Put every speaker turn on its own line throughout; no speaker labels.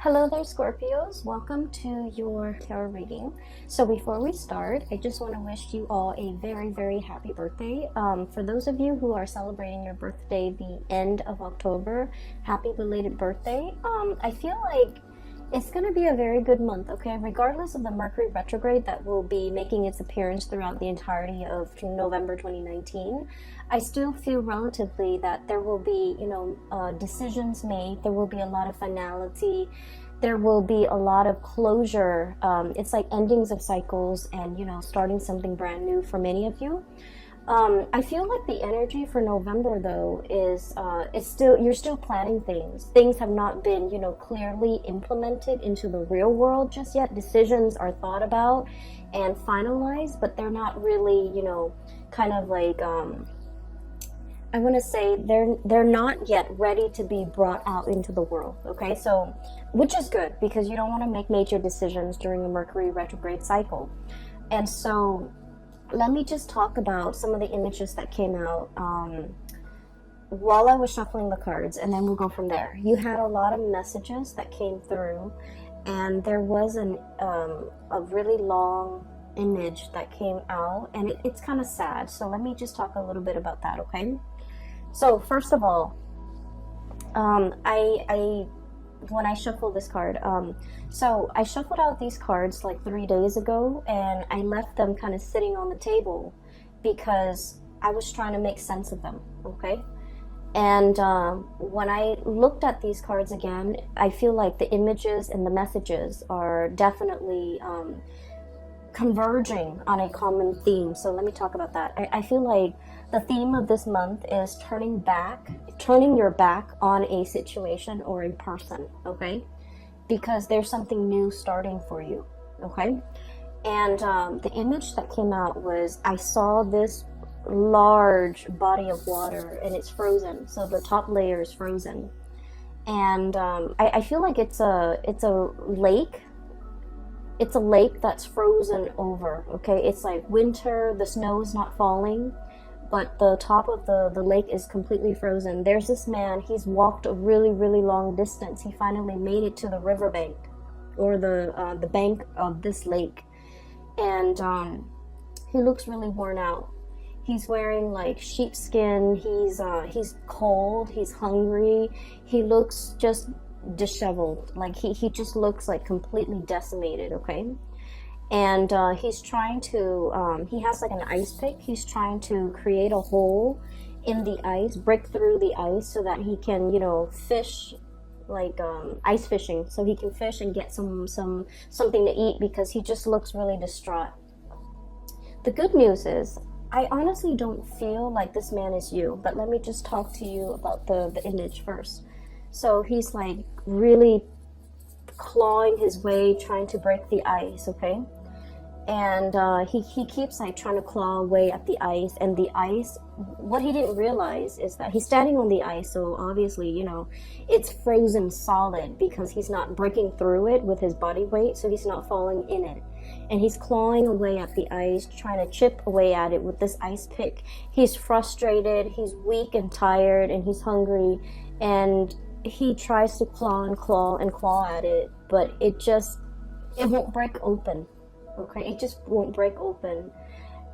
Hello there, Scorpios. Welcome to your tarot reading. So before we start, I just want to wish you all a very, very happy birthday. For those of you who are celebrating your birthday the end of October, happy belated birthday. I feel like it's going to be a very good month, okay? Regardless of the Mercury retrograde that will be making its appearance throughout the entirety of November 2019, I still feel relatively that there will be, decisions made. There will be a lot of finality. There will be a lot of closure. It's like endings of cycles and, starting something brand new for many of you. I feel like the energy for November, though, is you're still planning things. Things have not been, clearly implemented into the real world just yet. Decisions are thought about and finalized, but they're not really, kind of like, I want to say they're not yet ready to be brought out into the world, okay? So, which is good because you don't want to make major decisions during a Mercury retrograde cycle. And so, let me just talk about some of the images that came out while I was shuffling the cards, and then we'll go from there. You had a lot of messages that came through, and there was a really long image that came out, and it's kind of sad. So let me just talk a little bit about that, okay? So first of all, when I shuffled this card, so I shuffled out these cards like 3 days ago, and I left them kind of sitting on the table because I was trying to make sense of them, okay? And when I looked at these cards again, I feel like the images and the messages are definitely converging on a common theme. So let me talk about that. I feel like the theme of this month is turning your back on a situation or a person, okay? Because there's something new starting for you, okay? And the image that came out was, I saw this large body of water and it's frozen. So the top layer is frozen. And I feel like it's a lake. It's a lake that's frozen over, okay? It's like winter, the snow is not falling, but the top of the lake is completely frozen. There's this man, he's walked a really, really long distance. He finally made it to the riverbank, or the bank of this lake. And he looks really worn out. He's wearing like sheepskin, he's cold, he's hungry, he looks just disheveled, like he just looks like completely decimated, okay? And he's trying to he has like an ice pick. He's trying to create a hole in the ice, break through the ice so that he can fish, like ice fishing, so he can fish and get something to eat, because he just looks really distraught. The good news is, I honestly don't feel like this man is you, but let me just talk to you about the image first. So he's like really clawing his way, trying to break the ice, okay? And he keeps like trying to claw away at the ice, and the ice, what he didn't realize is that he's standing on the ice, so obviously, it's frozen solid because he's not breaking through it with his body weight, so he's not falling in it. And he's clawing away at the ice, trying to chip away at it with this ice pick. He's frustrated, he's weak and tired, and he's hungry, and he tries to claw and claw and claw at it, but it won't break open, okay? It just won't break open.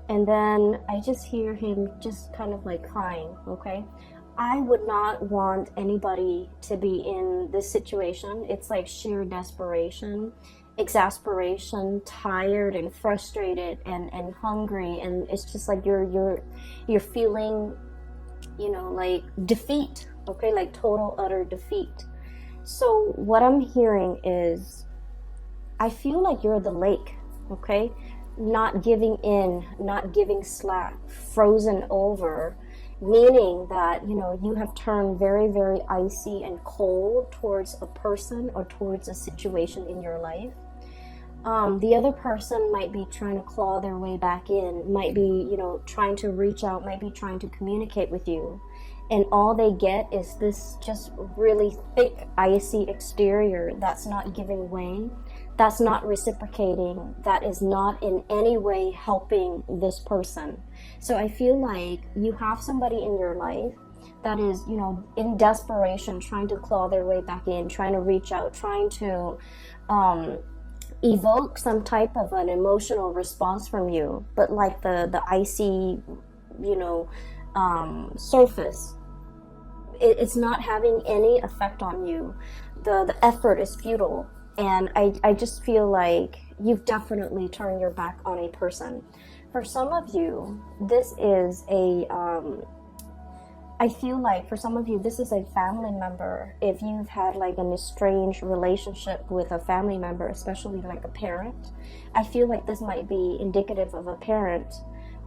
And then I just hear him just kind of like crying, okay? I would not want anybody to be in this situation. It's like sheer desperation, exasperation, tired and frustrated and hungry, and it's just like you're feeling, like defeat, okay? Like total utter defeat. So what I'm hearing is, I feel like you're the lake, okay? Not giving in, not giving slack, frozen over, meaning that you have turned very, very icy and cold towards a person or towards a situation in your life. The other person might be trying to claw their way back in, might be trying to reach out, might be trying to communicate with you, and all they get is this just really thick, icy exterior that's not giving way, that's not reciprocating, that is not in any way helping this person. So I feel like you have somebody in your life that is, you know, in desperation, trying to claw their way back in, trying to reach out, trying to evoke some type of an emotional response from you, but like the icy, you know, surface, it's not having any effect on you. The effort is futile, and I just feel like you've definitely turned your back on a person. For some of you, this is a I feel like for some of you, this is a family member. If you've had like an estranged relationship with a family member, especially like a parent, I feel like this might be indicative of a parent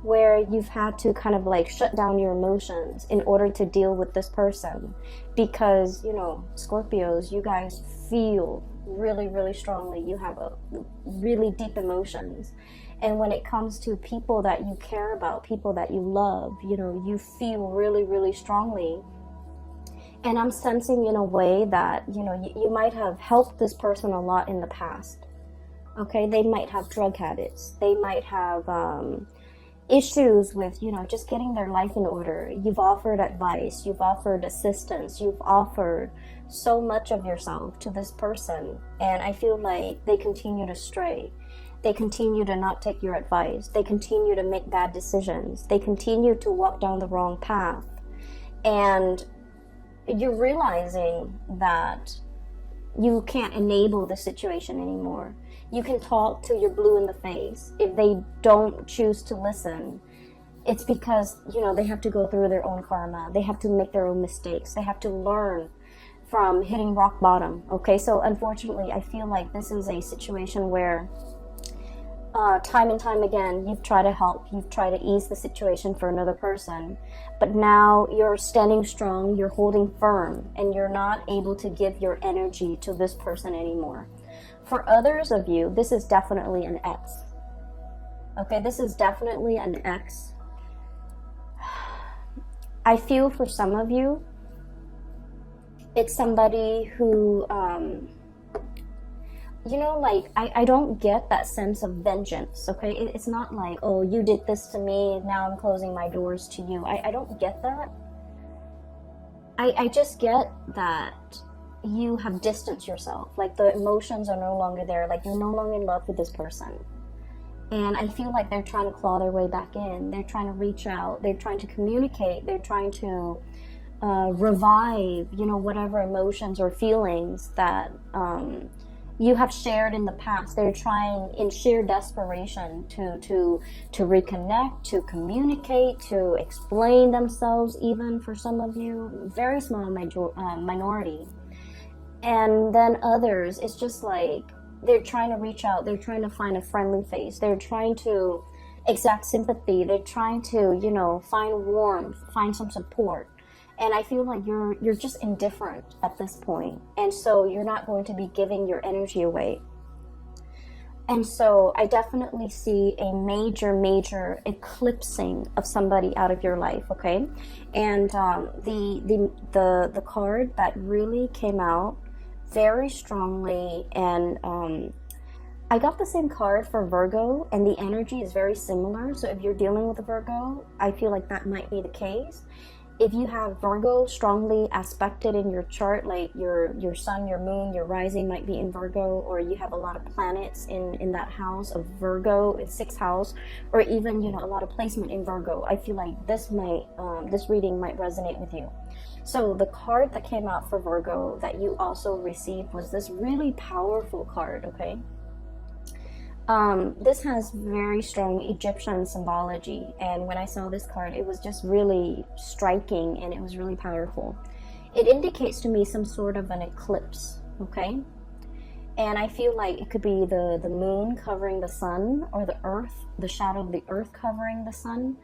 where you've had to kind of like shut down your emotions in order to deal with this person. Because, you know, Scorpios, you guys feel really, really strongly. You have a really deep emotions. And when it comes to people that you care about, people that you love, you know, you feel really, really strongly. And I'm sensing in a way that, you know, you might have helped this person a lot in the past. Okay, they might have drug habits. They might have issues with, you know, just getting their life in order. You've offered advice. You've offered assistance. You've offered so much of yourself to this person. And I feel like they continue to stray. They continue to not take your advice. They continue to make bad decisions. They continue to walk down the wrong path. And you're realizing that you can't enable the situation anymore. You can talk till you're blue in the face. If they don't choose to listen, it's because, you know, they have to go through their own karma. They have to make their own mistakes. They have to learn from hitting rock bottom. Okay, so unfortunately, I feel like this is a situation where time and time again, you've tried to help, you've tried to ease the situation for another person, but now you're standing strong, you're holding firm, and you're not able to give your energy to this person anymore. For others of you, this is definitely an ex. Okay, this is definitely an ex. I feel for some of you, it's somebody who, you know, like, I don't get that sense of vengeance, okay? It's not like, oh, you did this to me, now I'm closing my doors to you. I don't get that. I just get that you have distanced yourself. Like, the emotions are no longer there. Like, you're no longer in love with this person. And I feel like they're trying to claw their way back in. They're trying to reach out. They're trying to communicate. They're trying to revive, you know, whatever emotions or feelings that you have shared in the past. They're trying in sheer desperation to reconnect, to communicate, to explain themselves, even for some of you, very small minority. And then others, it's just like they're trying to reach out, they're trying to find a friendly face, they're trying to exact sympathy, they're trying to, you know, find warmth, find some support. And I feel like you're just indifferent at this point. And so you're not going to be giving your energy away. And so I definitely see a major eclipsing of somebody out of your life, okay? And the card that really came out very strongly, and I got the same card for Virgo, and the energy is very similar. So if you're dealing with a Virgo, I feel like that might be the case. If you have Virgo strongly aspected in your chart, like your sun, your moon, your rising might be in Virgo, or you have a lot of planets in that house of Virgo, in 6th house, or even, you know, a lot of placement in Virgo, I feel like this reading might resonate with you. So the card that came out for Virgo that you also received was this really powerful card, okay? This has very strong Egyptian symbology, and when I saw this card, it was just really striking, and it was really powerful. It indicates to me some sort of an eclipse, okay? And I feel like it could be the moon covering the sun, or the earth, the shadow of the earth covering the sun.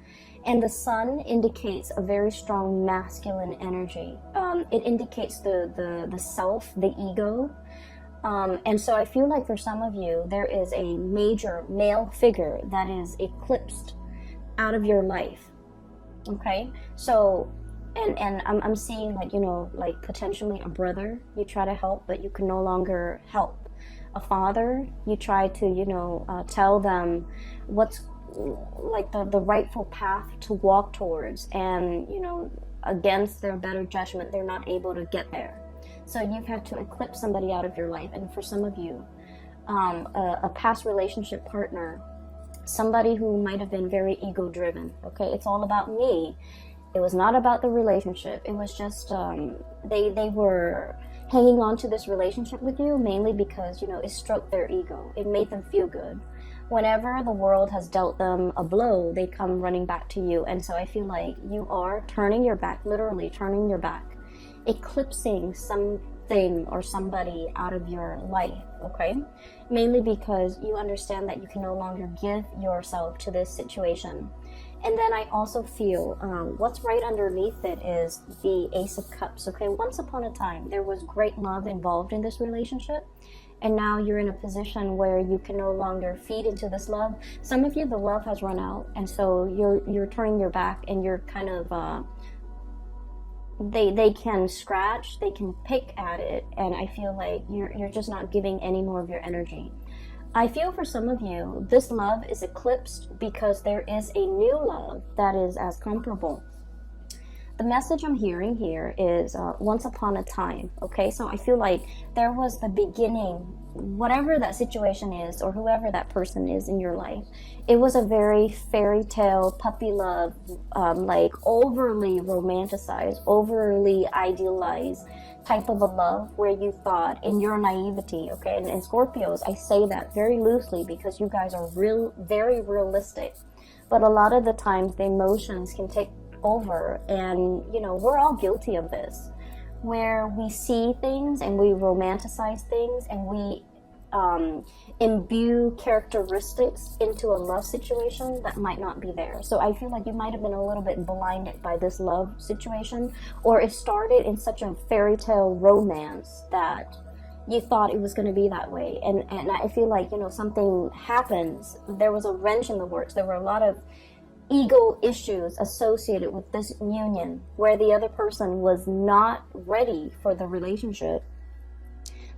And the sun indicates a very strong masculine energy. It indicates the self, the ego. And so I feel like for some of you, there is a major male figure that is eclipsed out of your life. Okay? So, and I'm seeing, like, you know, like potentially a brother you try to help, but you can no longer help. A father, you try to, you know, tell them what's like the rightful path to walk towards. And, you know, against their better judgment, they're not able to get there. So you've had to eclipse somebody out of your life. And for some of you, a past relationship partner, somebody who might have been very ego driven. Okay, it's all about me. It was not about the relationship. It was just they were hanging on to this relationship with you mainly because, you know, it stroked their ego. It made them feel good. Whenever the world has dealt them a blow, they come running back to you. And so I feel like you are turning your back, literally turning your back, eclipsing something or somebody out of your life, okay? Mainly because you understand that you can no longer give yourself to this situation. And then I also feel what's right underneath it is the Ace of Cups, okay? Once upon a time, there was great love involved in this relationship. And now you're in a position where you can no longer feed into this love. Some of you, the love has run out. And so you're turning your back and you're kind of, they can scratch, they can pick at it. And I feel like you're just not giving any more of your energy. I feel for some of you, this love is eclipsed because there is a new love that is as comparable. The message I'm hearing here is once upon a time, okay? So I feel like there was the beginning, whatever that situation is or whoever that person is in your life. It was a very fairy tale, puppy love, like overly romanticized, overly idealized type of a love where you thought in your naivety, okay? And Scorpios, I say that very loosely because you guys are very realistic. But a lot of the times the emotions can take over, and you know, we're all guilty of this, where we see things and we romanticize things and we imbue characteristics into a love situation that might not be there. So I feel like you might have been a little bit blinded by this love situation, or it started in such a fairy tale romance that you thought it was going to be that way. And I feel like, you know, something happens. There was a wrench in the works. There were a lot of ego issues associated with this union where the other person was not ready for the relationship.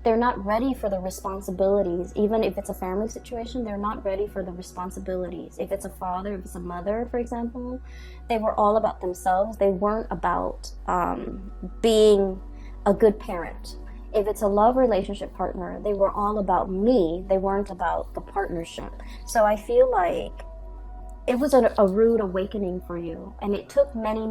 They're not ready for the responsibilities. Even if it's a family situation, they're not ready for the responsibilities. If it's a father, if it's a mother, for example, they were all about themselves. They weren't about being a good parent. If it's a love relationship partner, they were all about me. They weren't about the partnership. So I feel like it was a rude awakening for you, and it took many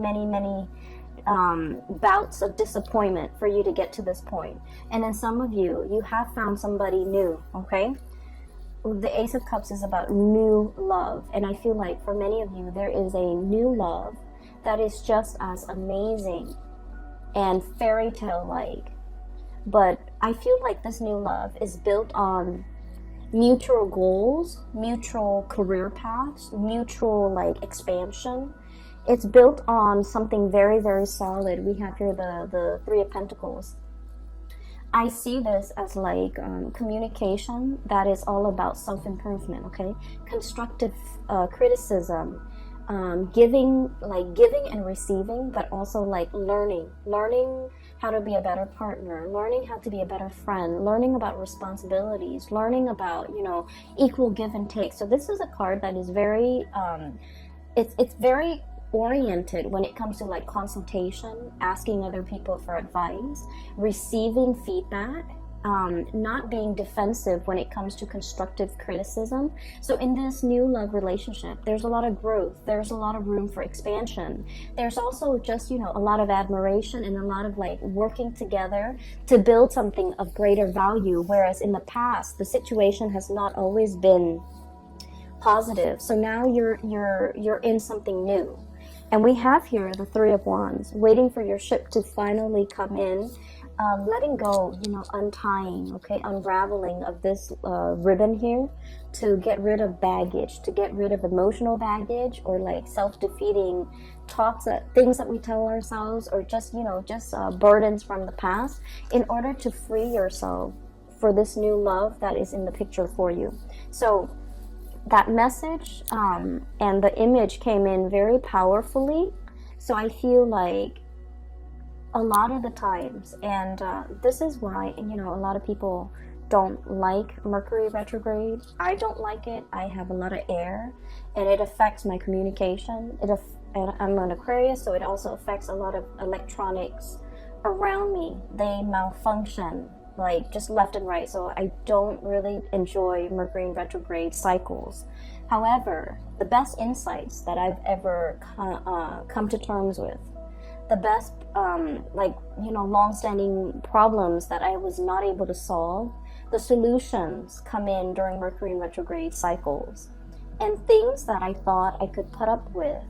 bouts of disappointment for you to get to this point. And then some of you have found somebody new, okay? The Ace of Cups is about new love, and I feel like for many of you, there is a new love that is just as amazing and fairy tale-like. But I feel like this new love is built on mutual goals, mutual career paths, mutual like expansion. It's built on something very solid. We have here the Three of Pentacles. I see this as like communication that is all about self-improvement, okay? Constructive criticism, giving and receiving, but also like learning how to be a better partner, learning how to be a better friend, learning about responsibilities, learning about, you know, equal give and take. So this is a card that is very, it's very oriented when it comes to like consultation, asking other people for advice, receiving feedback, not being defensive when it comes to constructive criticism. So in this new love relationship, there's a lot of growth. There's a lot of room for expansion. There's also just, you know, a lot of admiration and a lot of like working together to build something of greater value. Whereas in the past, the situation has not always been positive. So now you're in something new. And we have here the Three of Wands, waiting for your ship to finally come in. Letting go, you know, untying, okay, unraveling of this ribbon here to get rid of baggage, to get rid of emotional baggage or like self-defeating talks, things that we tell ourselves, or just, you know, just burdens from the past, in order to free yourself for this new love that is in the picture for you. So that message and the image came in very powerfully. So I feel like a lot of the times, and this is why, you know, a lot of people don't like Mercury retrograde. I don't like it. I have a lot of air and it affects my communication. It and I'm an Aquarius, so it also affects a lot of electronics around me. They malfunction like just left and right, so I don't really enjoy Mercury in retrograde cycles. However, the best insights that I've ever come to terms with, the best long-standing problems that I was not able to solve, the solutions come in during Mercury in retrograde cycles. And things that I thought I could put up with,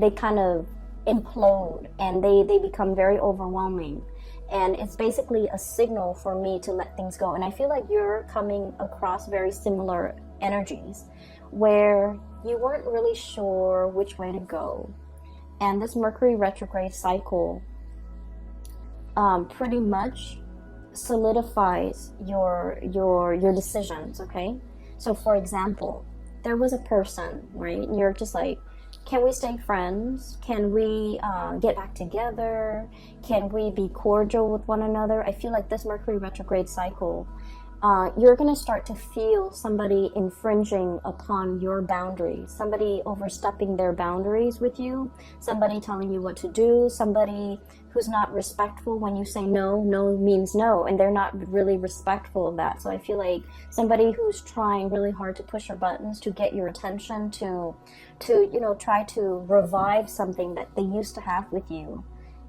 they kind of implode, and they become very overwhelming. And it's basically a signal for me to let things go. And I feel like you're coming across very similar energies where you weren't really sure which way to go. And this Mercury retrograde cycle pretty much solidifies your decisions, okay? So for example, there was a person, right? And you're just like, can we stay friends? Can we get back together? Can we be cordial with one another? I feel like this Mercury retrograde cycle, you're going to start to feel somebody infringing upon your boundaries, somebody overstepping their boundaries with you, somebody telling you what to do, somebody who's not respectful when you say no. No means no, and they're not really respectful of that. So I feel like somebody who's trying really hard to push your buttons to get your attention, to try to revive something that they used to have with you,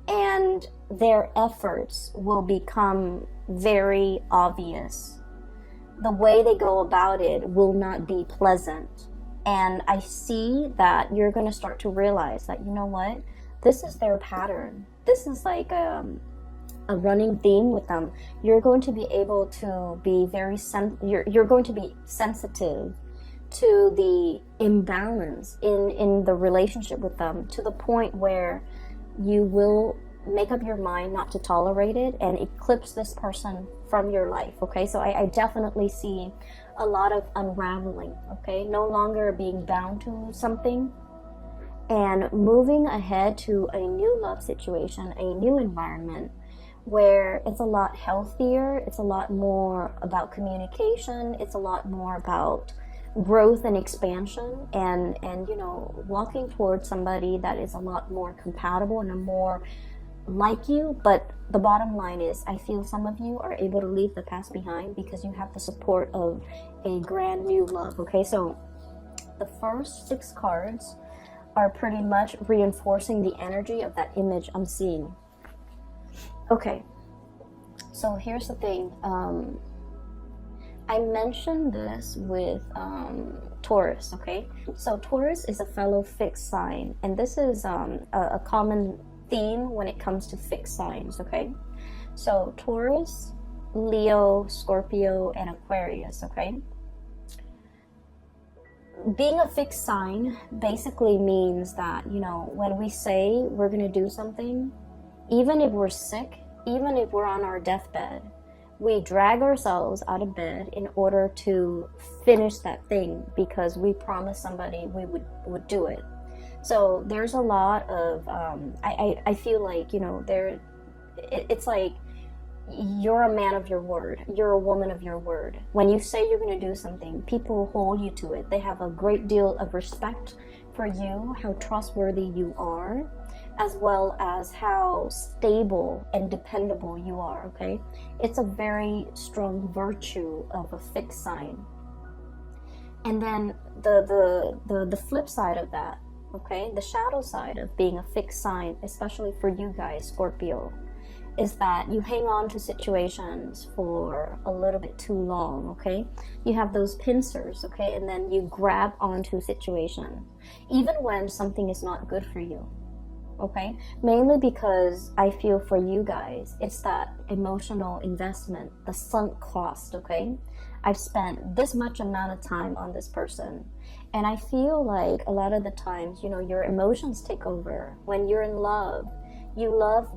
and their efforts will become very obvious. The way they go about it will not be pleasant. And I see that you're going to start to realize that, you know what, this is their pattern. This is like a running theme with them. You're going to be able to be you're going to be sensitive to the imbalance in the relationship with them, to the point where you will make up your mind not to tolerate it and eclipse this person from your life, okay? So I definitely see a lot of unraveling, okay? No longer being bound to something and moving ahead to a new love situation, a new environment where it's a lot healthier, it's a lot more about communication, it's a lot more about growth and expansion, and walking towards somebody that is a lot more compatible and a more like you. But the bottom line is, I feel some of you are able to leave the past behind because you have the support of a grand new love, okay? So the first 6 cards are pretty much reinforcing the energy of that image I'm seeing. Okay, so here's the thing. I mentioned this with Taurus, okay? So Taurus is a fellow fixed sign, and this is a common theme when it comes to fixed signs, okay? So Taurus, Leo, Scorpio, and Aquarius, okay? Being a fixed sign basically means that, when we say we're going to do something, even if we're sick, even if we're on our deathbed, we drag ourselves out of bed in order to finish that thing because we promised somebody we would do it. So there's a lot of, I feel like, it's like you're a man of your word. You're a woman of your word. When you say you're going to do something, people hold you to it. They have a great deal of respect for you, how trustworthy you are, as well as how stable and dependable you are, okay? It's a very strong virtue of a fixed sign. And then the flip side of that, okay, the shadow side of being a fixed sign, especially for you guys, Scorpio, is that you hang on to situations for a little bit too long, okay? You have those pincers, okay? And then you grab onto situations, even when something is not good for you, okay? Mainly because I feel for you guys, it's that emotional investment, the sunk cost, okay? I've spent this much amount of time on this person. And I feel like a lot of the times, your emotions take over. When you're in love, you love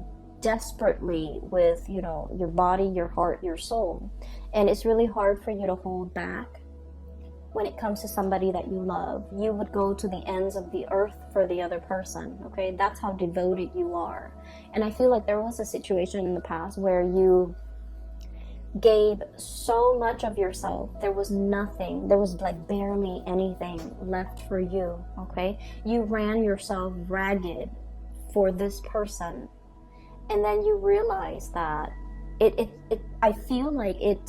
desperately with, your body, your heart, your soul. And it's really hard for you to hold back when it comes to somebody that you love. You would go to the ends of the earth for the other person, okay? That's how devoted you are. And I feel like there was a situation in the past where you gave so much of yourself. There was nothing, there was like barely anything left for you, okay? You ran yourself ragged for this person, and then you realize that I feel like it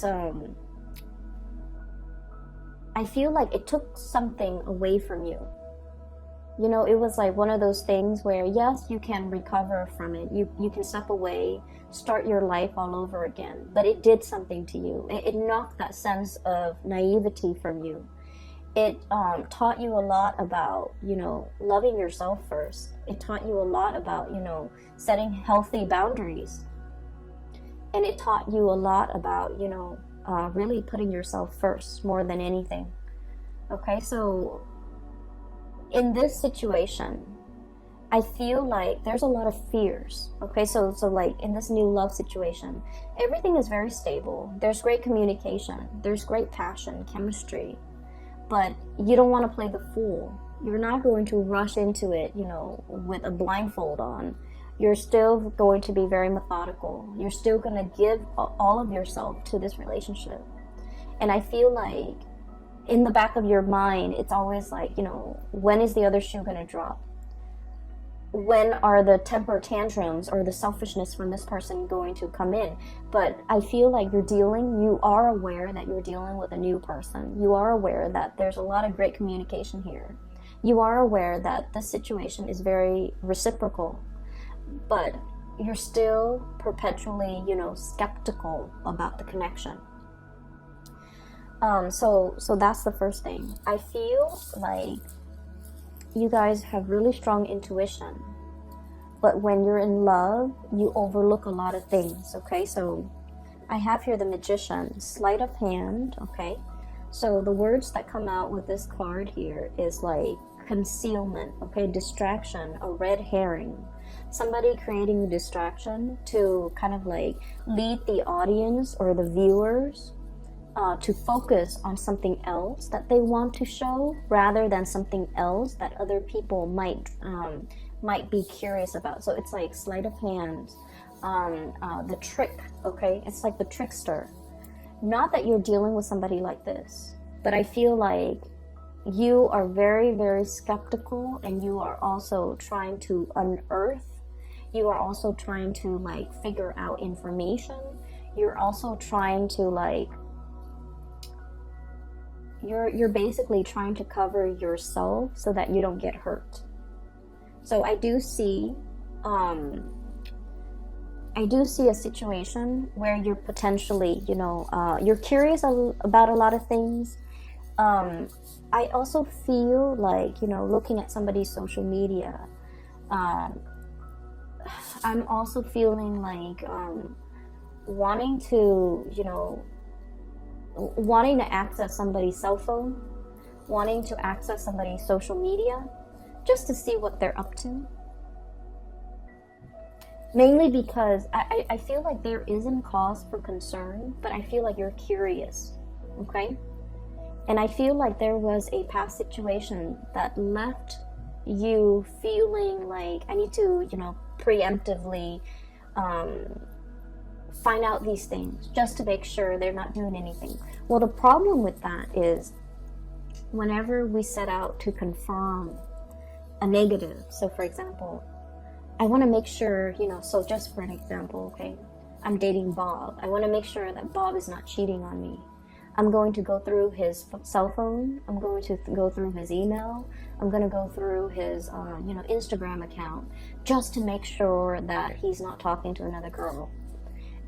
took something away from you. You know, it was like one of those things where, yes, you can recover from it. You can step away, start your life all over again. But it did something to you. It knocked that sense of naivety from you. It taught you a lot about, you know, loving yourself first. It taught you a lot about, you know, setting healthy boundaries. And it taught you a lot about, you know, really putting yourself first more than anything. Okay, so in this situation, I feel like there's a lot of fears. Okay, so like in this new love situation, everything is very stable. There's great communication. There's great passion, chemistry. But you don't want to play the fool. You're not going to rush into it, you know, with a blindfold on. You're still going to be very methodical. You're still going to give all of yourself to this relationship. And I feel like in the back of your mind, it's always like, you know, when is the other shoe going to drop? When are the temper tantrums or the selfishness from this person going to come in? But I feel like you are aware that you're dealing with a new person. You are aware that there's a lot of great communication here. You are aware that the situation is very reciprocal, but you're still perpetually, you know, skeptical about the connection. So that's the first thing. I feel like you guys have really strong intuition, but when you're in love, you overlook a lot of things, okay? So I have here the Magician, sleight of hand, okay? So the words that come out with this card here is like concealment, okay? Distraction, a red herring. Somebody creating a distraction to kind of like lead the audience or the viewers to focus on something else that they want to show rather than something else that other people might be curious about. So it's like sleight of hand, the trick, okay? It's like the trickster. Not that you're dealing with somebody like this, but I feel like you are very, very skeptical, and you are also trying to unearth. You are also trying to like figure out information. You're also trying to like you're basically trying to cover yourself so that you don't get hurt. So I do see a situation where you're potentially, you know, you're curious about a lot of things. I also feel like, you know, looking at somebody's social media, I'm also feeling like wanting to access somebody's cell phone, wanting to access somebody's social media, just to see what they're up to. Mainly because I feel like there isn't cause for concern, but I feel like you're curious, okay? And I feel like there was a past situation that left you feeling like I need to, you know, preemptively find out these things just to make sure they're not doing anything. Well, the problem with that is whenever we set out to confirm a negative, so for example, I want to make sure, you know, so just for an example, okay, I'm dating Bob. I want to make sure that Bob is not cheating on me. I'm going to go through his cell phone. I'm going to go through his email. I'm going to go through his, Instagram account just to make sure that he's not talking to another girl.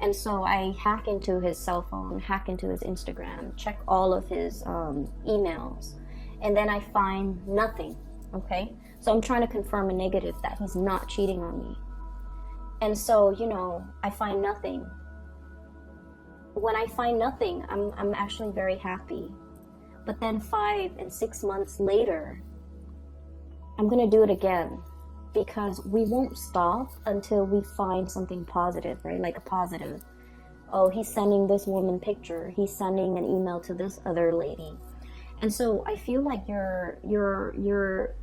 And so I hack into his cell phone, hack into his Instagram, check all of his emails, and then I find nothing, okay? So I'm trying to confirm a negative that he's not cheating on me. And so, you know, I find nothing. When I find nothing, I'm actually very happy. But then 5 and 6 months later, I'm going to do it again. Because we won't stop until we find something positive, right? Like a positive. Oh, he's sending this woman picture. He's sending an email to this other lady. And so I feel like you're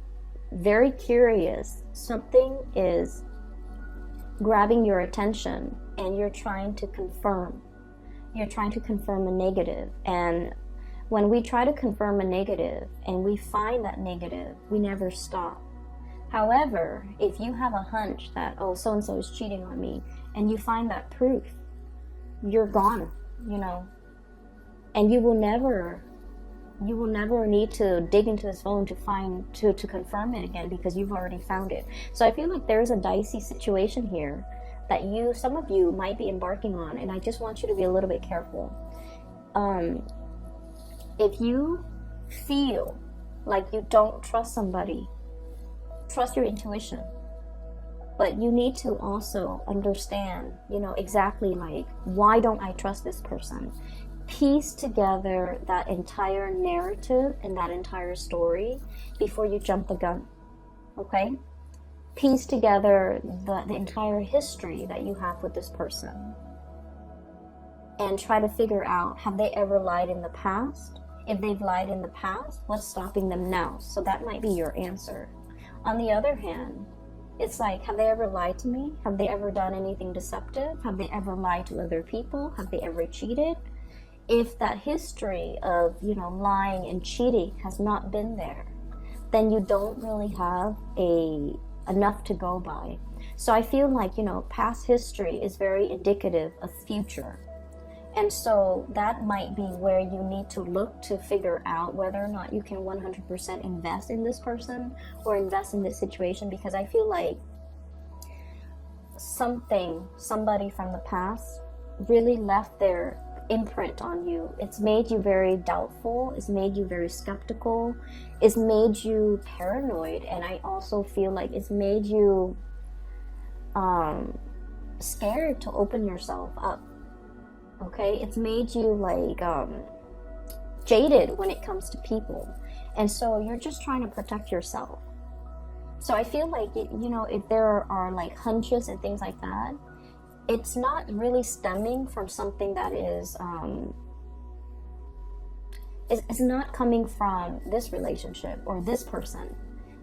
very curious. Something is grabbing your attention and you're trying to confirm. You're trying to confirm a negative. And when we try to confirm a negative and we find that negative, we never stop. However, if you have a hunch that, oh, so-and-so is cheating on me, and you find that proof, you're gone, you know. And you will never need to dig into this phone to confirm it again, because you've already found it. So I feel like there's a dicey situation here that some of you might be embarking on, and I just want you to be a little bit careful. If you feel like you don't trust somebody, trust your intuition. But you need to also understand, you know, exactly like, why don't I trust this person? Piece together that entire narrative and that entire story before you jump the gun, okay? Piece together the entire history that you have with this person and try to figure out, have they ever lied in the past? If they've lied in the past, what's stopping them now? So that might be your answer. On the other hand, it's like, have they ever lied to me? Have they ever done anything deceptive? Have they ever lied to other people? Have they ever cheated? If that history of, you know, lying and cheating has not been there, then you don't really have enough to go by. So I feel like, you know, past history is very indicative of future. And so that might be where you need to look to figure out whether or not you can 100% invest in this person or invest in this situation, because I feel like somebody from the past really left their imprint on you. It's made you very doubtful. It's made you very skeptical. It's made you paranoid. And I also feel like it's made you scared to open yourself up. Okay, it's made you like jaded when it comes to people, and so you're just trying to protect yourself. So I feel like, you know, if there are like hunches and things like that, it's not really stemming from something that is not coming from this relationship or this person.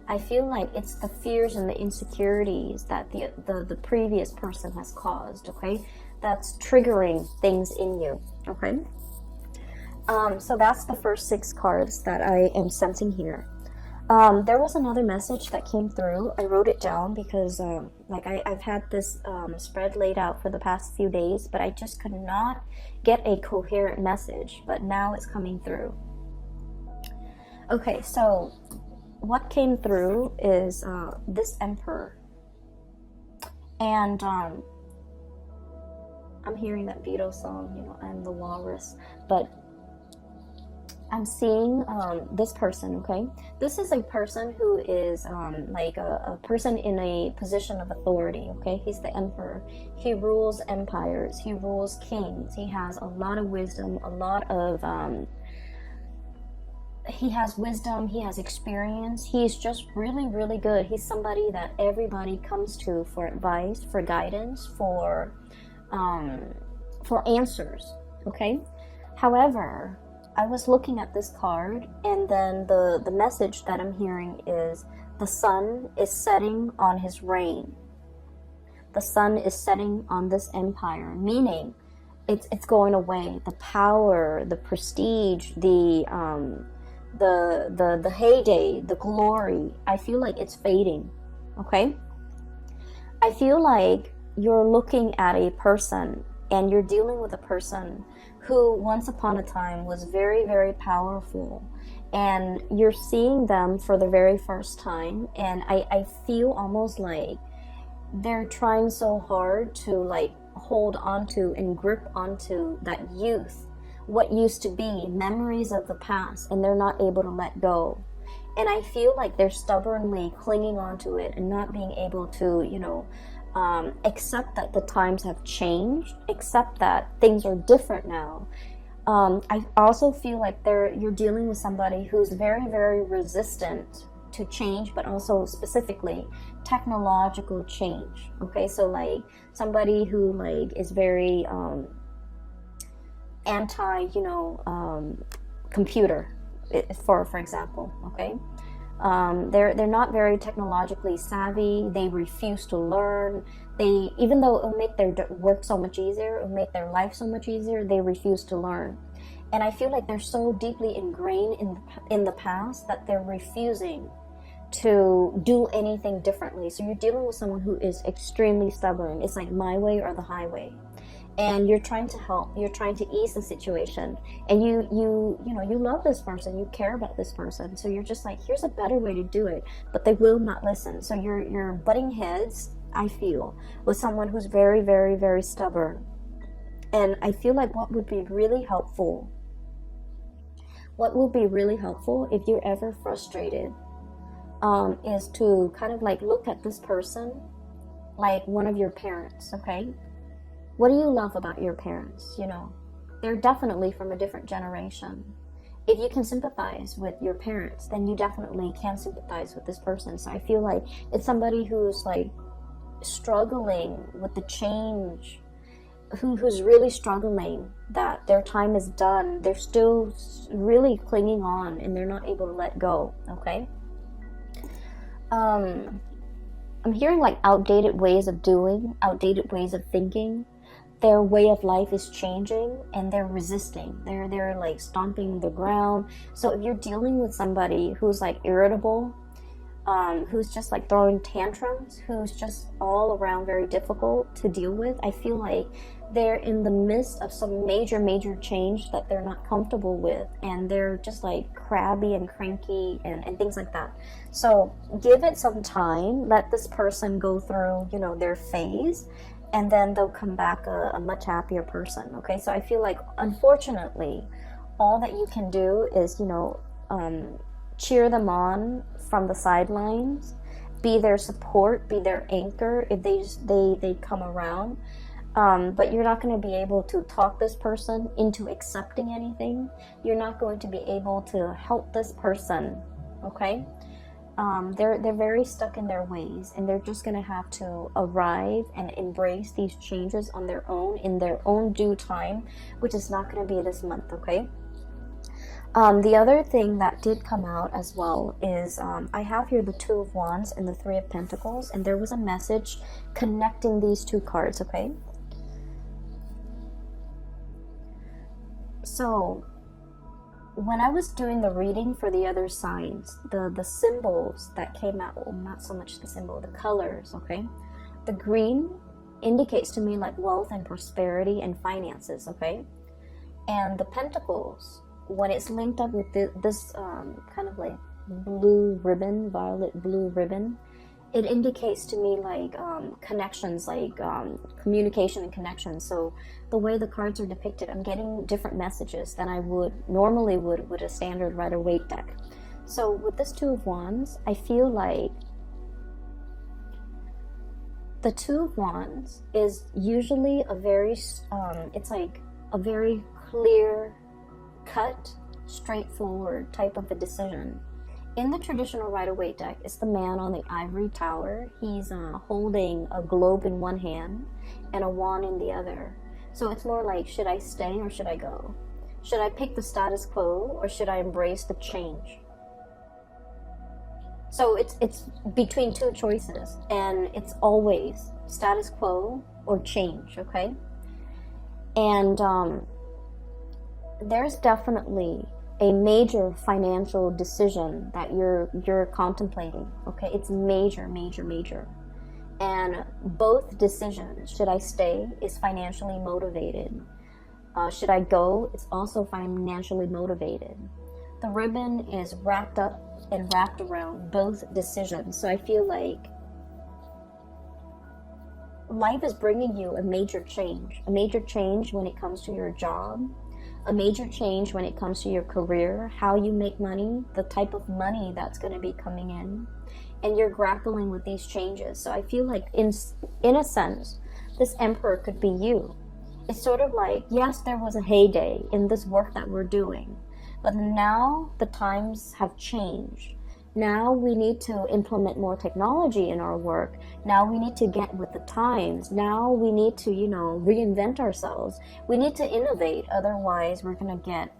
I feel like it's the fears and the insecurities that the previous person has caused, okay? That's triggering things in you, okay? So that's the first 6 cards that I am sensing here. There was another message that came through. I wrote it down because I've had this spread laid out for the past few days, but I just could not get a coherent message, but now it's coming through. Okay, so what came through is this Emperor. And I'm hearing that Beatles song, you know, I'm the walrus, but I'm seeing this person, okay? This is a person who is like a person in a position of authority, okay? He's the Emperor. He rules empires. He rules kings. He has a lot of wisdom, a lot of... he has wisdom, he has experience. He's just really, really good. He's somebody that everybody comes to for advice, for guidance, for answers, okay? However, I was looking at this card, and then the message that I'm hearing is the sun is setting on his reign. The sun is setting on this empire, meaning it's going away. The power, the prestige, the heyday, the glory, I feel like it's fading, okay? I feel like you're looking at a person and you're dealing with a person who once upon a time was very, very powerful, and you're seeing them for the very first time, and I feel almost like they're trying so hard to like hold onto and grip onto that youth, what used to be, memories of the past, and they're not able to let go. And I feel like they're stubbornly clinging onto it and not being able to, you know, accept that the times have changed, accept that things are different now. I also feel like you're dealing with somebody who's very, very resistant to change, but also specifically technological change. Okay, so like somebody who like is very anti, you know, computer, for example. Okay, They're not very technologically savvy. They refuse to learn. They, even though it'll make their work so much easier, it'll make their life so much easier, they refuse to learn. And I feel like they're so deeply ingrained in the past that they're refusing to do anything differently. So you're dealing with someone who is extremely stubborn. It's like my way or the highway. And you're trying to help, you're trying to ease the situation, and you know, you love this person, you care about this person, so you're just like, here's a better way to do it, but they will not listen. So you're butting heads, I feel, with someone who's very, very, very stubborn. And I feel like what would be really helpful if you're ever frustrated, is to kind of like look at this person like one of your parents, okay? What do you love about your parents? You know, they're definitely from a different generation. If you can sympathize with your parents, then you definitely can sympathize with this person. So I feel like it's somebody who's like struggling with the change, who's really struggling that their time is done. They're still really clinging on and they're not able to let go, okay? I'm hearing like outdated ways of doing, outdated ways of thinking. Their way of life is changing and they're resisting. They're like stomping the ground. So if you're dealing with somebody who's like irritable, who's just like throwing tantrums, who's just all around very difficult to deal with, I feel like they're in the midst of some major change that they're not comfortable with, and they're just like crabby and cranky and things like that. So give it some time, let this person go through, you know, their phase, and then they'll come back a much happier person, okay? So I feel like, unfortunately, all that you can do is, you know, cheer them on from the sidelines, be their support, be their anchor if they come around. But you're not going to be able to talk this person into accepting anything. You're not going to be able to help this person, okay? They're very stuck in their ways, and they're just going to have to arrive and embrace these changes on their own, in their own due time, which is not going to be this month, okay? The other thing that did come out as well is I have here the Two of Wands and the Three of Pentacles, and there was a message connecting these two cards, okay? So when I was doing the reading for the other signs, the symbols that came out, well, not so much the symbol, the colors, okay? The green indicates to me like wealth and prosperity and finances, okay? And the pentacles, when it's linked up with this kind of like blue ribbon, violet blue ribbon, it indicates to me like connections, like communication and connections. So the way the cards are depicted, I'm getting different messages than I would normally would with a standard Rider-Waite deck. So with this Two of Wands, I feel like the Two of Wands is usually a very, it's like a very clear cut, straightforward type of a decision. In the traditional Rider-Waite deck, it's the man on the ivory tower. He's holding a globe in one hand and a wand in the other. So it's more like, should I stay or should I go? Should I pick the status quo or should I embrace the change? So it's between two choices, and it's always status quo or change, okay? And there's definitely a major financial decision that you're contemplating, okay? It's major. And both decisions, should I stay, is financially motivated. Should I go, it's also financially motivated. The ribbon is wrapped up and wrapped around both decisions. So I feel like life is bringing you a major change when it comes to your job, a major change when it comes to your career, how you make money, the type of money that's going to be coming in, and you're grappling with these changes. So I feel like in a sense, this Emperor could be you. It's sort of like, yes, there was a heyday in this work that we're doing, but now the times have changed. Now we need to implement more technology in our work. Now we need to get with the times. Now we need to, reinvent ourselves. We need to innovate. Otherwise, we're going to get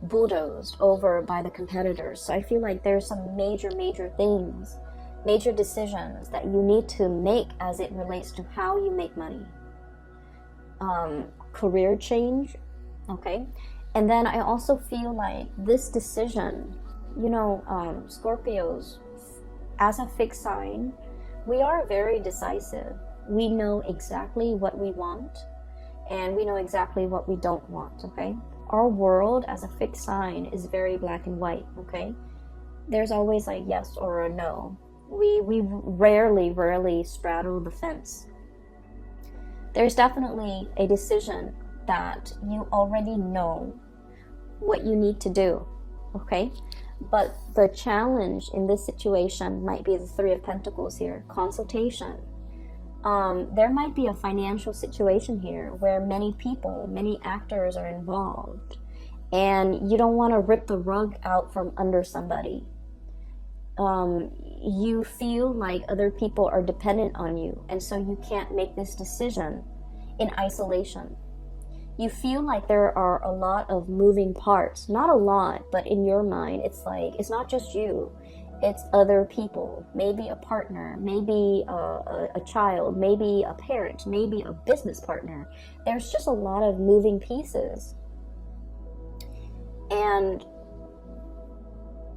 bulldozed over by the competitors. So I feel like there's some major things, major decisions that you need to make as it relates to how you make money. Career change, okay? And then I also feel like this decision, you know, Scorpios, as a fixed sign, we are very decisive. We know exactly what we want, and we know exactly what we don't want, okay? Our world as a fixed sign is very black and white, okay? There's always like yes or a no. We rarely straddle the fence. There's definitely a decision that you already know what you need to do, okay? But the challenge in this situation might be the Three of Pentacles here, consultation. There might be a financial situation here where many people, many actors are involved, and you don't want to rip the rug out from under somebody. You feel like other people are dependent on you, and so you can't make this decision in isolation. You feel like there are a lot of moving parts. Not a lot, but in your mind, it's like, it's not just you. It's other people, maybe a partner, maybe a child, maybe a parent, maybe a business partner. There's just a lot of moving pieces. And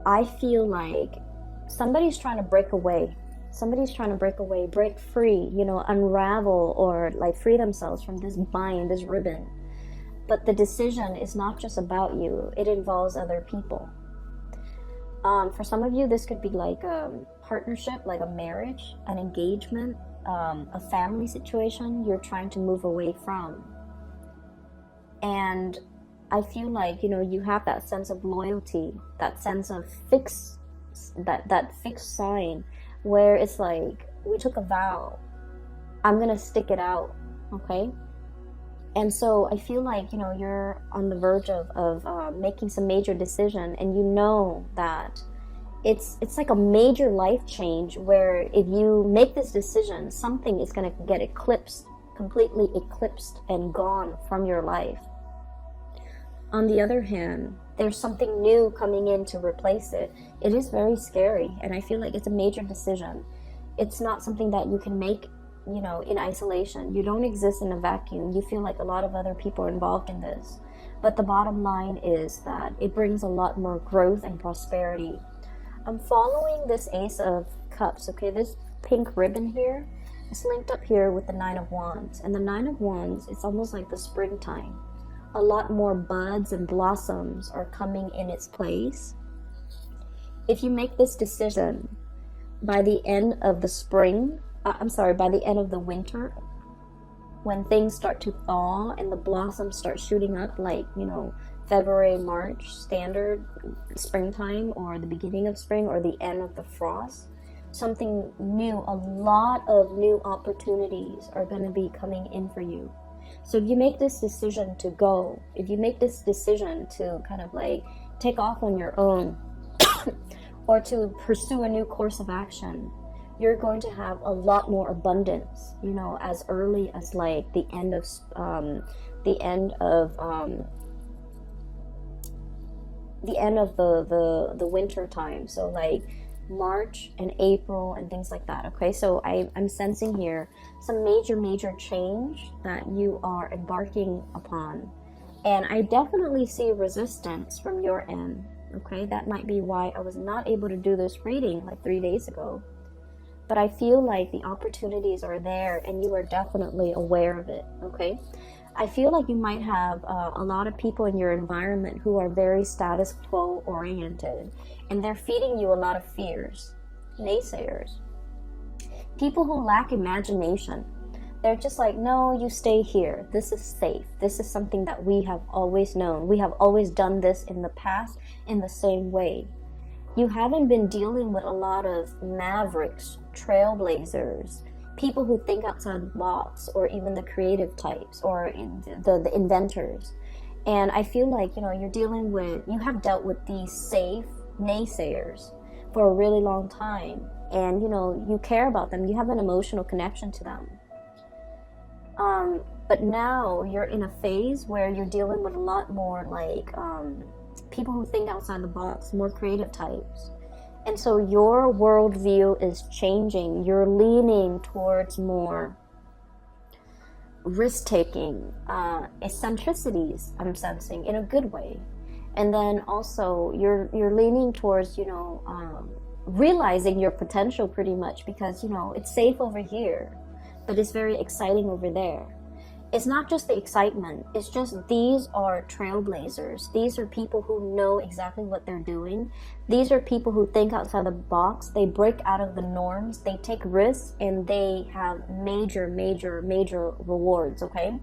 I feel like somebody's trying to break away. Somebody's trying to break away, break free, you know, unravel, or like free themselves from this bind, this ribbon. But the decision is not just about you. It involves other people. For some of you, this could be like a partnership, like a marriage, an engagement, a family situation you're trying to move away from. And I feel like, you know, you have that sense of loyalty, that sense of that fixed sign where it's like, we took a vow, I'm gonna stick it out, okay? And so I feel like, you know, you're on the verge of making some major decision, and you know that it's like a major life change where if you make this decision, something is going to get eclipsed, completely eclipsed and gone from your life. On the other hand, there's something new coming in to replace it. It is very scary, and I feel like it's a major decision. It's not something that you can make, you know, in isolation. You don't exist in a vacuum. You feel like a lot of other people are involved in this. But the bottom line is that it brings a lot more growth and prosperity. I'm following this Ace of Cups, okay? This pink ribbon here is linked up here with the Nine of Wands. And the Nine of Wands, it's almost like the springtime. A lot more buds and blossoms are coming in its place. If you make this decision by the end of the spring, by the end of the winter, when things start to thaw and the blossoms start shooting up, like, you know, February, March, standard springtime, or the beginning of spring, or the end of the frost, something new, a lot of new opportunities are going to be coming in for you. So if you make this decision to go, if you make this decision to kind of like take off on your own, or to pursue a new course of action, you're going to have a lot more abundance, you know, as early as like the end of the winter time. So like March and April and things like that. Okay, so I'm sensing here some major change that you are embarking upon, and I definitely see resistance from your end. Okay, that might be why I was not able to do this reading like 3 days ago. But I feel like the opportunities are there, and you are definitely aware of it, okay? I feel like you might have a lot of people in your environment who are very status quo oriented, and they're feeding you a lot of fears. Naysayers. People who lack imagination. They're just like, no, you stay here. This is safe. This is something that we have always known. We have always done this in the past in the same way. You haven't been dealing with a lot of mavericks, trailblazers, people who think outside the box, or even the creative types, or the inventors. And I feel like, you know, you have dealt with these safe naysayers for a really long time. And, you know, you care about them. You have an emotional connection to them. But now you're in a phase where you're dealing with a lot more like people who think outside the box, more creative types. And so your worldview is changing. You're leaning towards more risk-taking, eccentricities, I'm sensing, in a good way. And then also you're leaning towards, you know, realizing your potential pretty much, because, you know, it's safe over here, but it's very exciting over there. It's not just the excitement, it's just these are trailblazers. These are people who know exactly what they're doing. These are people who think outside the box. They break out of the norms, they take risks, and they have major rewards, okay?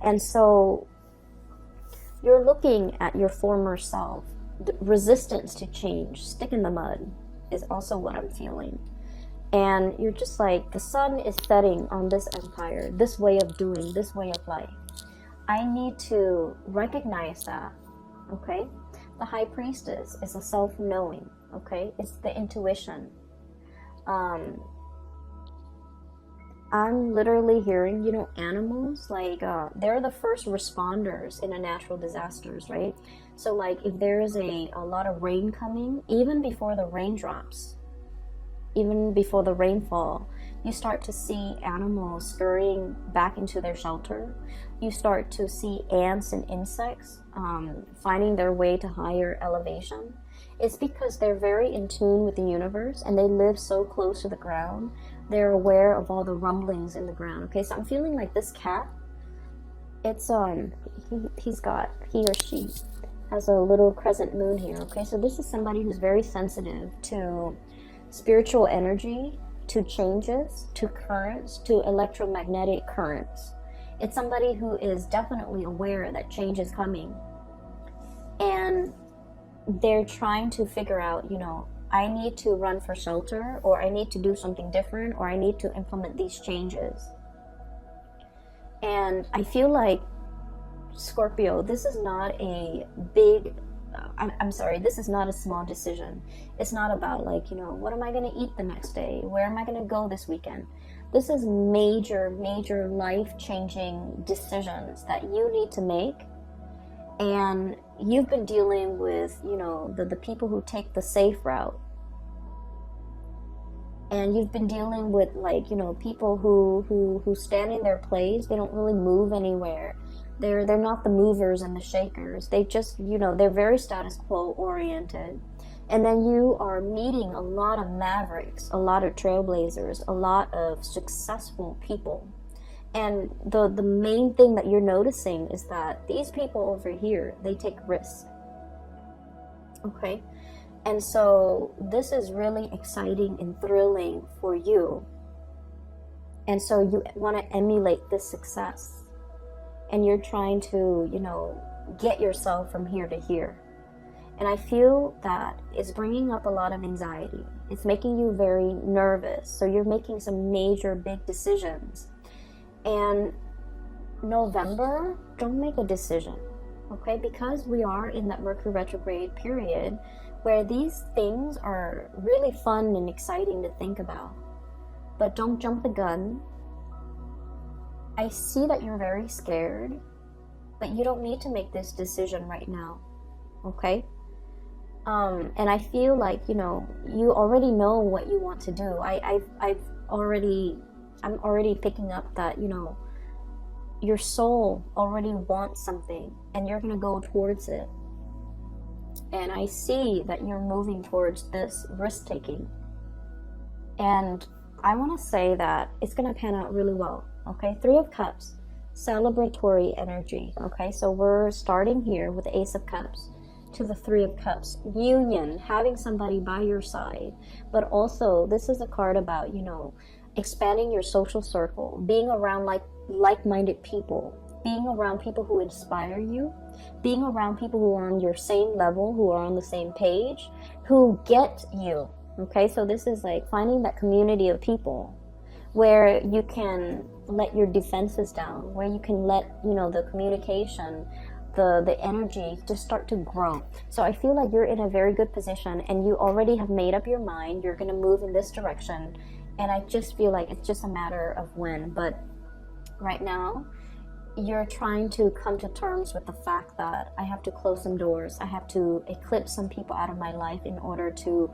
And so you're looking at your former self. The resistance to change, stick in the mud, is also what I'm feeling. And you're just like, the sun is setting on this empire, this way of doing, this way of life. I need to recognize that, okay? The high priestess is a self-knowing, okay? It's the intuition. I'm literally hearing, you know, animals, like, they're the first responders in a natural disasters, right? So, like, if there is a lot of rain coming, even before the raindrops, even before the rainfall, you start to see animals scurrying back into their shelter. You start to see ants and insects finding their way to higher elevation. It's because they're very in tune with the universe, and they live so close to the ground. They're aware of all the rumblings in the ground. Okay, so I'm feeling like this cat, it's he or she has a little crescent moon here. Okay, so this is somebody who's very sensitive to spiritual energy, to changes, to currents, to electromagnetic currents. It's somebody who is definitely aware that change is coming, and they're trying to figure out, you know, I need to run for shelter, or I need to do something different, or I need to implement these changes. And I feel like, Scorpio, this is not a big, I'm sorry, this is not a small decision. It's not about, like, you know, what am I going to eat the next day? Where am I going to go this weekend? This is major life-changing decisions that you need to make. And you've been dealing with, you know, the people who take the safe route. And you've been dealing with, like, you know, people who stand in their place. They don't really move anywhere. They're not the movers and the shakers. They just, you know, they're very status quo oriented. And then you are meeting a lot of mavericks, a lot of trailblazers, a lot of successful people. And the main thing that you're noticing is that these people over here, they take risks. Okay? And so this is really exciting and thrilling for you. And so you want to emulate this success. And you're trying to, you know, get yourself from here to here. And I feel that it's bringing up a lot of anxiety. It's making you very nervous. So you're making some major big decisions. And November, don't make a decision, okay? Because we are in that Mercury retrograde period where these things are really fun and exciting to think about. But don't jump the gun. I see that you're very scared, but you don't need to make this decision right now, okay? And I feel like, you know, you already know what you want to do. I'm already picking up that, you know, your soul already wants something, and you're gonna go towards it. And I see that you're moving towards this risk-taking. And I want to say that it's gonna pan out really well. Okay, 3 of Cups, celebratory energy. Okay, so we're starting here with the Ace of Cups to the 3 of Cups. Union, having somebody by your side. But also, this is a card about, you know, expanding your social circle, being around like-minded people, being around people who inspire you, being around people who are on your same level, who are on the same page, who get you. Okay, so this is like finding that community of people where you can let your defenses down, where you can let, you know, the communication, the energy just start to grow. So I feel like you're in a very good position, and you already have made up your mind. You're going to move in this direction, and I just feel like it's just a matter of when. But right now, you're trying to come to terms with the fact that I have to close some doors, I have to eclipse some people out of my life in order to,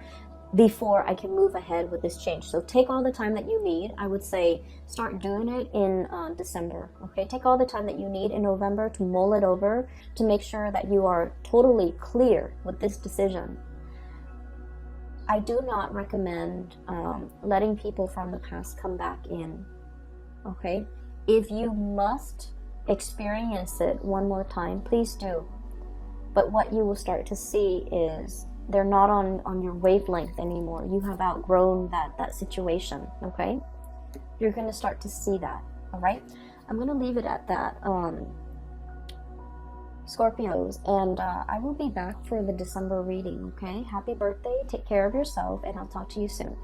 before I can move ahead with this change. So take all the time that you need. I would say start doing it in December. Okay, take all the time that you need in November to mull it over, to make sure that you are totally clear with this decision. I do not recommend letting people from the past come back in. Okay, if you must experience it one more time, please do. But what you will start to see is they're not on your wavelength anymore. You have outgrown that situation. Okay, you're going to start to see that. All right, I'm going to leave it at that, Scorpios, and I will be back for the December reading. Okay, happy birthday, take care of yourself, and I'll talk to you soon.